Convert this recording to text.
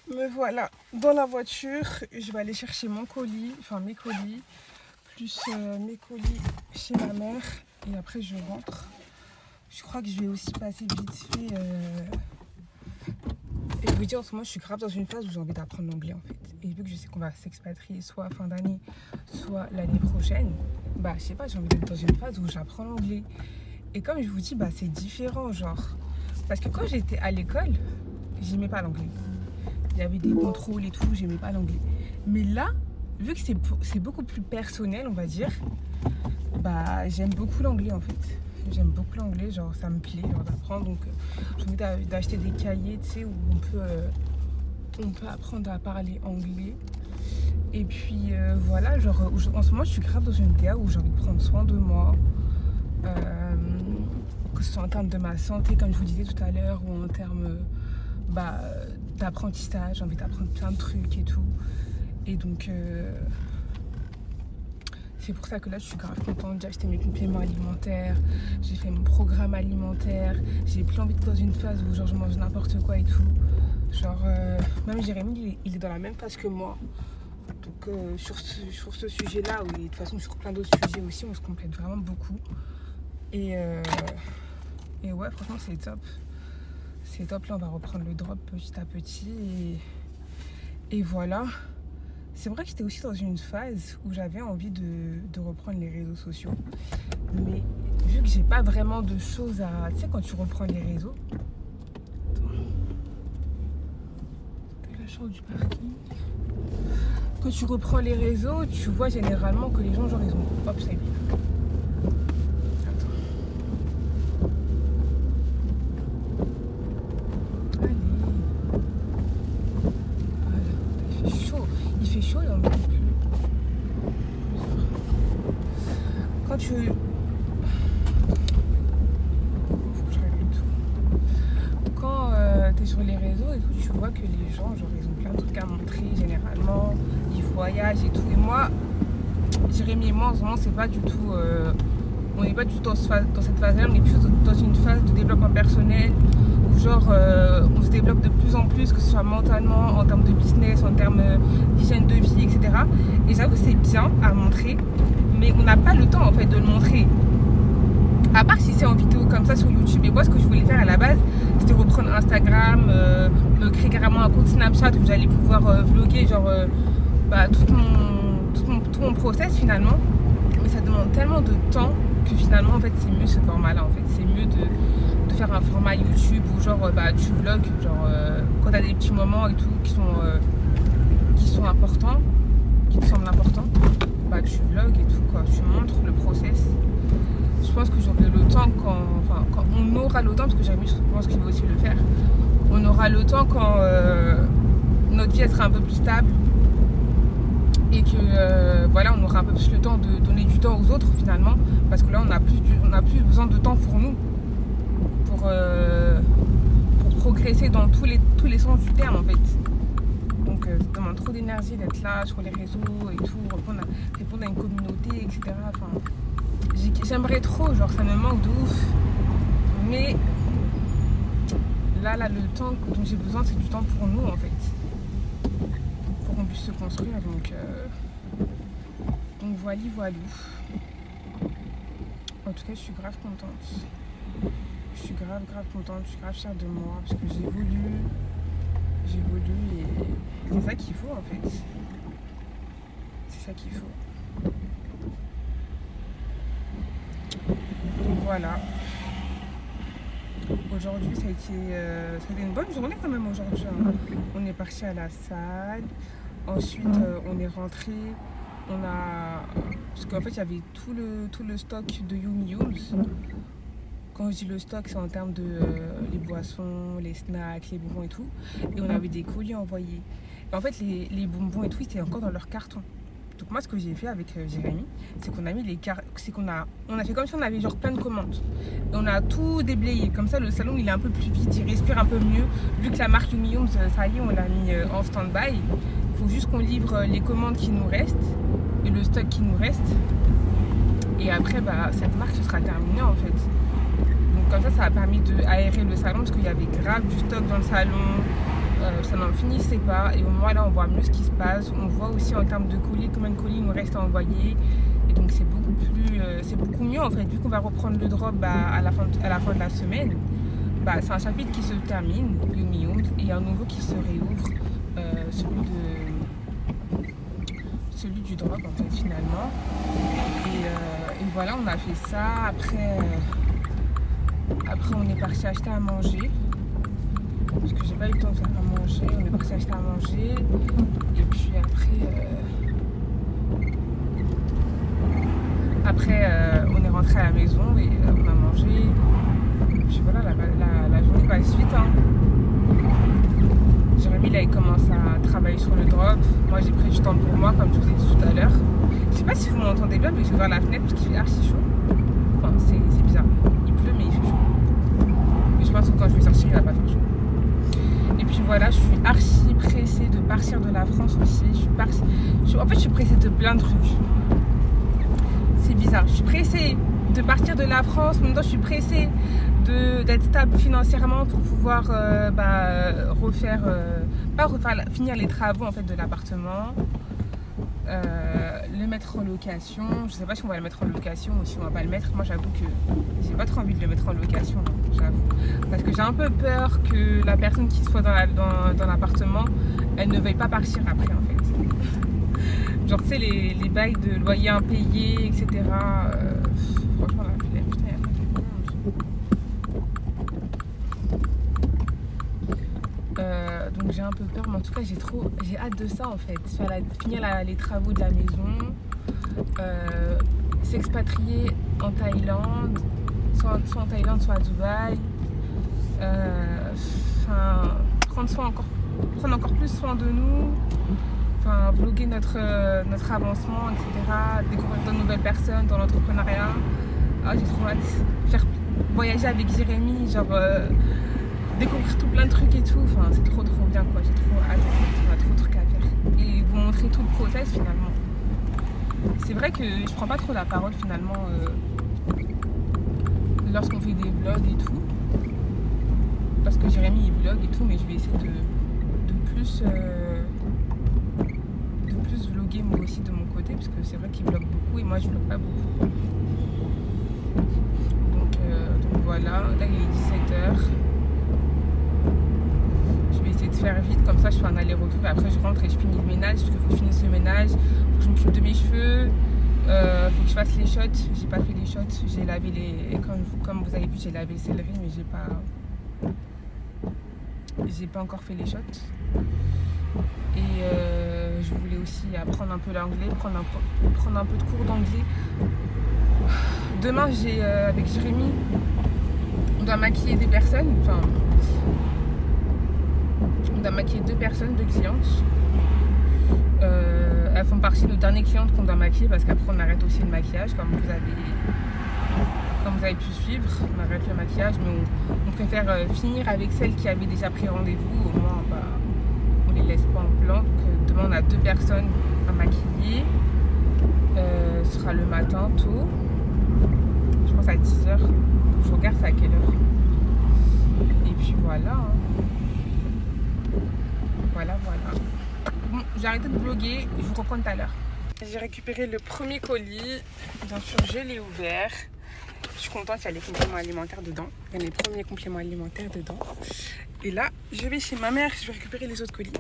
Me voilà dans la voiture, je vais aller chercher mon colis, enfin mes colis, plus mes colis chez ma mère et après je rentre. Je crois que je vais aussi passer vite fait. Et je vous dis en ce moment je suis grave dans une phase où j'ai envie d'apprendre l'anglais en fait. Et vu que je sais qu'on va s'expatrier soit fin d'année, soit l'année prochaine, bah je sais pas, j'ai envie d'être dans une phase où j'apprends l'anglais. Et comme je vous dis, bah c'est différent genre. Parce que quand j'étais à l'école, j'aimais pas l'anglais. Il y avait des contrôles et tout, j'aimais pas l'anglais. Mais là, vu que c'est beaucoup plus personnel, on va dire, bah j'aime beaucoup l'anglais en fait. J'aime beaucoup l'anglais, genre ça me plaît genre, d'apprendre. Donc j'ai envie d'acheter des cahiers, tu sais, où on peut apprendre à parler anglais. Et puis voilà, genre en ce moment je suis grave dans une DA où j'ai envie de prendre soin de moi. Que ce soit en termes de ma santé, comme je vous disais tout à l'heure, ou en termes d'apprentissage, j'ai envie d'apprendre plein de trucs et tout. Et donc, c'est pour ça que là, je suis grave contente. J'ai acheté mes compléments alimentaires, j'ai fait mon programme alimentaire. J'ai plus envie d'être dans une phase où genre, je mange n'importe quoi et tout. Genre, même Jérémy, il est dans la même phase que moi. Donc, sur ce sujet-là, et de toute façon, sur plein d'autres sujets aussi, on se complète vraiment beaucoup. Et ouais, franchement, c'est top. C'est top, là, on va reprendre le drop petit à petit. Et voilà. C'est vrai que j'étais aussi dans une phase où j'avais envie de reprendre les réseaux sociaux. Mais vu que j'ai pas vraiment de choses à... Tu sais, quand tu reprends les réseaux... Attends. La chance du parking. Quand tu reprends les réseaux, tu vois généralement que les gens, genre, ils ont... Hop, ça y est. Il fait chaud et on ne peut plus. Quand tu... Faut que je règle tout. Quand tu es sur les réseaux et tout, tu vois que les gens, genre, ils ont plein de trucs à montrer généralement. Ils voyagent et tout. Et moi, Jérémy et moi, en ce moment, c'est pas du tout... on n'est pas du tout dans cette phase-là. On est plus dans une phase de développement personnel. Où genre, on se développe de plus en plus, que ce soit mentalement, en termes de business, en termes d'hygiène de vie, etc. Et j'avoue que c'est bien à montrer, mais on n'a pas le temps en fait de le montrer. À part si c'est en vidéo comme ça sur YouTube. Et moi, ce que je voulais faire à la base, c'était reprendre Instagram, me créer carrément un compte Snapchat où j'allais pouvoir vlogger genre tout mon process finalement. Mais ça demande tellement de temps que finalement en fait c'est mieux ce format là en fait. C'est mieux de faire un format YouTube où genre tu vlogs genre quand t'as des petits moments et tout qui sont importants, qui te semblent importants, bah tu vlogs et tout quoi, tu montres le process. Je pense que j'aurai le temps quand on aura le temps, parce que je pense qu'il va aussi le faire, on aura le temps quand notre vie elle sera un peu plus stable et que voilà, on aura un peu plus le temps de donner du temps aux autres finalement, parce que là on a plus besoin de temps pour nous, pour progresser dans tous les sens du terme en fait. Donc ça demande trop d'énergie d'être là sur les réseaux et tout, répondre à une communauté, etc. Enfin, j'aimerais trop, genre ça me manque de ouf. Mais là le temps dont j'ai besoin, c'est du temps pour nous en fait. Pour qu'on puisse se construire. Donc voilà. En tout cas, je suis grave contente. Je suis grave contente, je suis grave fière de moi parce que j'évolue et c'est ça qu'il faut en fait. C'est ça qu'il faut. Donc voilà. Aujourd'hui, ça a été une bonne journée quand même aujourd'hui. Hein. On est parti à la salle. Ensuite, on est rentré. Parce qu'en fait, il y avait tout le stock de Yumi Yums. Quand je dis le stock, c'est en termes de les boissons, les snacks, les bonbons et tout. Et on avait des colis envoyés. Et en fait, les bonbons et tout, c'était encore dans leur carton. Donc moi, ce que j'ai fait avec Jérémy, c'est qu'on a mis on a fait comme si on avait genre plein de commandes. Et on a tout déblayé. Comme ça, le salon, il est un peu plus vite, il respire un peu mieux. Vu que la marque Yumi Yums, ça y est, on l'a mis en stand-by. Il faut juste qu'on livre les commandes qui nous restent et le stock qui nous reste. Et après, cette marque, ce sera terminé en fait. Donc comme ça a permis d'aérer le salon parce qu'il y avait grave du stock dans le salon. ça n'en finissait pas. Et au moins là, on voit mieux ce qui se passe. On voit aussi en termes de colis, combien de colis il nous reste à envoyer. Et donc c'est beaucoup mieux en fait, vu qu'on va reprendre le drop à la fin de la semaine. C'est un chapitre qui se termine, Yum Yum, et un nouveau qui se réouvre, celui du drop en fait finalement. Et voilà, on a fait ça. Après on est parti acheter à manger. Parce que j'ai pas eu le temps de faire à manger. On est parti acheter à manger. Et puis après on est rentré à la maison et on a mangé. Et puis voilà, la journée passe vite. Hein. Jérémy là il commence à travailler sur le drop. Moi j'ai pris du temps pour moi comme je vous ai dit tout à l'heure. Je sais pas si vous m'entendez bien mais j'ai ouvert la fenêtre parce qu'il fait archi chaud. Enfin c'est bizarre. Il pleut mais il fait chaud. Mais je pense que quand je vais sortir il va pas faire chaud. Et puis voilà, je suis archi pressée de partir de la France aussi. En fait je suis pressée de plein de trucs. C'est bizarre. Je suis pressée de partir de la France, en même temps je suis pressée d'être stable financièrement pour pouvoir finir les travaux en fait de l'appartement, le mettre en location. Je sais pas si on va le mettre en location ou si on va pas le mettre. Moi j'avoue que j'ai pas trop envie de le mettre en location, hein, j'avoue, parce que j'ai un peu peur que la personne qui soit dans l'appartement, elle ne veuille pas partir après en fait. Genre tu sais les bails de loyer impayés, etc. Franchement la flemme, putain, y a pas de donc j'ai un peu peur, mais en tout cas j'ai hâte de ça en fait. Finir les travaux de la maison, s'expatrier en Thaïlande, soit en Thaïlande, soit à Dubaï. Prendre encore plus soin de nous. Vlogger notre avancement, etc. Découvrir de nouvelles personnes dans l'entrepreneuriat. J'ai trop hâte. Voyager avec Jérémy, découvrir tout plein de trucs et tout. C'est trop bien quoi. J'ai trop hâte. On a trop de trucs à faire. Et vous montrer tout le process finalement. C'est vrai que je prends pas trop la parole finalement lorsqu'on fait des vlogs et tout. Parce que Jérémy il vlog et tout, mais je vais essayer de plus vlogger moi aussi de mon côté, parce que c'est vrai qu'il vlog beaucoup et moi je vlog pas beaucoup. Donc voilà, là il est 17h. Je vais essayer de faire vite, comme ça je fais un aller-retour et après je rentre et je finis le ménage, parce qu'il faut que je finisse le ménage, faut que je m'occupe de mes cheveux, faut que je fasse les shots. J'ai pas fait les shots, j'ai lavé comme vous avez vu, j'ai lavé le céleri, mais j'ai pas encore fait les shots. Et je voulais aussi apprendre un peu l'anglais, prendre un peu de cours d'anglais. Demain, avec Jérémy, on doit maquiller des personnes. On doit maquiller 2 personnes, 2 clientes. Elles font partie de nos dernières clientes qu'on doit maquiller parce qu'après on arrête aussi le maquillage, comme vous avez pu suivre. On arrête le maquillage, mais on préfère finir avec celles qui avaient déjà pris rendez-vous. Au moins, on les laisse pas en plan. Donc demain on a 2 personnes à maquiller. Ce sera le matin tôt, je pense à 10h. Je regarde c'est à quelle heure. Et puis voilà. Voilà. Bon, j'ai arrêté de vlogger, je vous reprends tout à l'heure. J'ai récupéré le premier colis. Bien sûr, je l'ai ouvert. Je suis contente, il y a les compléments alimentaires dedans. Il y a les premiers compléments alimentaires dedans. Et là, je vais chez ma mère, je vais récupérer les autres colis.